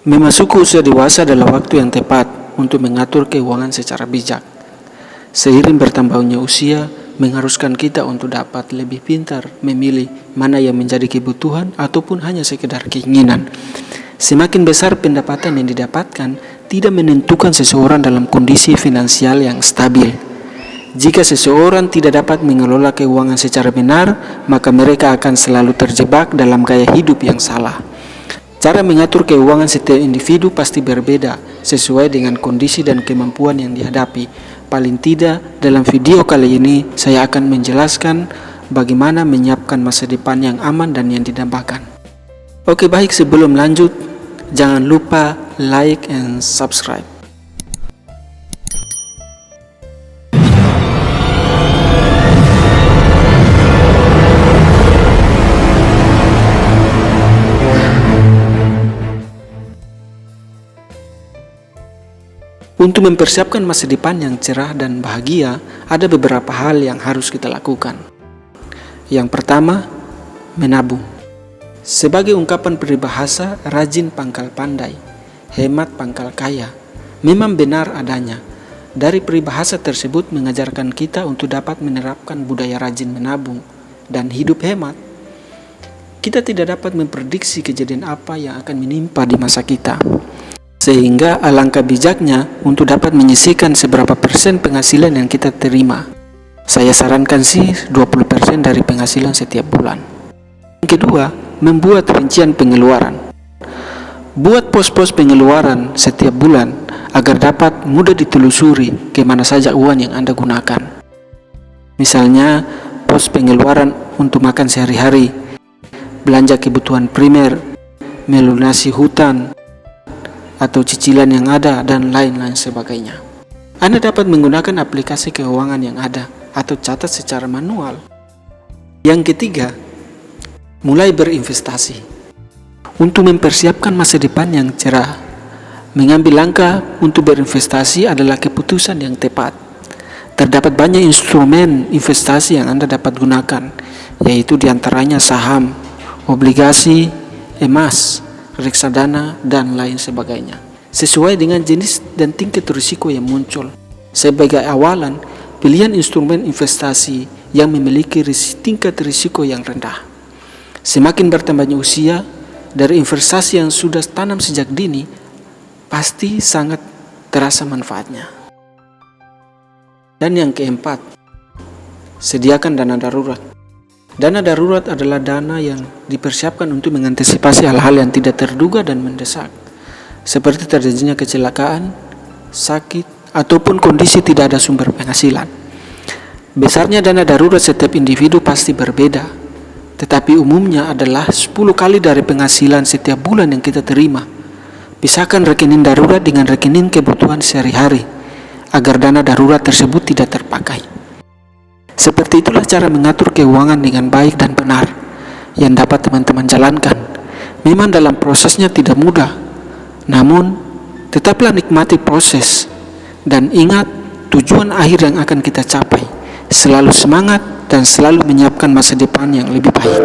Memasuki usia dewasa adalah waktu yang tepat untuk mengatur keuangan secara bijak. Seiring bertambahnya usia, mengharuskan kita untuk dapat lebih pintar memilih mana yang menjadi kebutuhan ataupun hanya sekedar keinginan. Semakin besar pendapatan yang didapatkan, tidak menentukan seseorang dalam kondisi finansial yang stabil. Jika seseorang tidak dapat mengelola keuangan secara benar, maka mereka akan selalu terjebak dalam gaya hidup yang salah. Cara mengatur keuangan setiap individu pasti berbeda sesuai dengan kondisi dan kemampuan yang dihadapi. Paling tidak, dalam video kali ini saya akan menjelaskan bagaimana menyiapkan masa depan yang aman dan yang didambakan. Oke, baik, sebelum lanjut, jangan lupa like and subscribe. Untuk mempersiapkan masa depan yang cerah dan bahagia, ada beberapa hal yang harus kita lakukan. Yang pertama, menabung. Sebagai ungkapan peribahasa, rajin pangkal pandai, hemat pangkal kaya. Memang benar adanya. Dari peribahasa tersebut mengajarkan kita untuk dapat menerapkan budaya rajin menabung dan hidup hemat. Kita tidak dapat memprediksi kejadian apa yang akan menimpa di masa kita. Sehingga alangkah bijaknya untuk dapat menyisihkan seberapa persen penghasilan yang kita terima. Saya sarankan sih 20% dari penghasilan setiap bulan. Yang kedua, membuat rincian pengeluaran. Buat pos-pos pengeluaran setiap bulan agar dapat mudah ditelusuri kemana saja uang yang Anda gunakan. Misalnya, pos pengeluaran untuk makan sehari-hari, belanja kebutuhan primer, melunasi hutang, atau cicilan yang ada, dan lain-lain sebagainya. Anda dapat menggunakan aplikasi keuangan yang ada atau catat secara manual. Yang ketiga, mulai berinvestasi. Untuk mempersiapkan masa depan yang cerah, mengambil langkah untuk berinvestasi adalah keputusan yang tepat. Terdapat banyak instrumen investasi yang Anda dapat gunakan, yaitu diantaranya saham, obligasi, emas, reksadana, dan lain sebagainya. Sesuai dengan jenis dan tingkat risiko yang muncul. Sebagai awalan, pilihan instrumen investasi yang memiliki tingkat risiko yang rendah. Semakin bertambahnya usia, dari investasi yang sudah tanam sejak dini, pasti sangat terasa manfaatnya. Dan yang keempat, sediakan dana darurat. Dana darurat adalah dana yang dipersiapkan untuk mengantisipasi hal-hal yang tidak terduga dan mendesak, seperti terjadinya kecelakaan, sakit, ataupun kondisi tidak ada sumber penghasilan. Besarnya dana darurat setiap individu pasti berbeda, tetapi umumnya adalah 10 kali dari penghasilan setiap bulan yang kita terima. Pisahkan rekening darurat dengan rekening kebutuhan sehari-hari, agar dana darurat tersebut tidak terpakai. Seperti itulah cara mengatur keuangan dengan baik dan benar yang dapat teman-teman jalankan. Memang dalam prosesnya tidak mudah, namun tetaplah nikmati proses dan ingat tujuan akhir yang akan kita capai. Selalu semangat dan selalu menyiapkan masa depan yang lebih baik.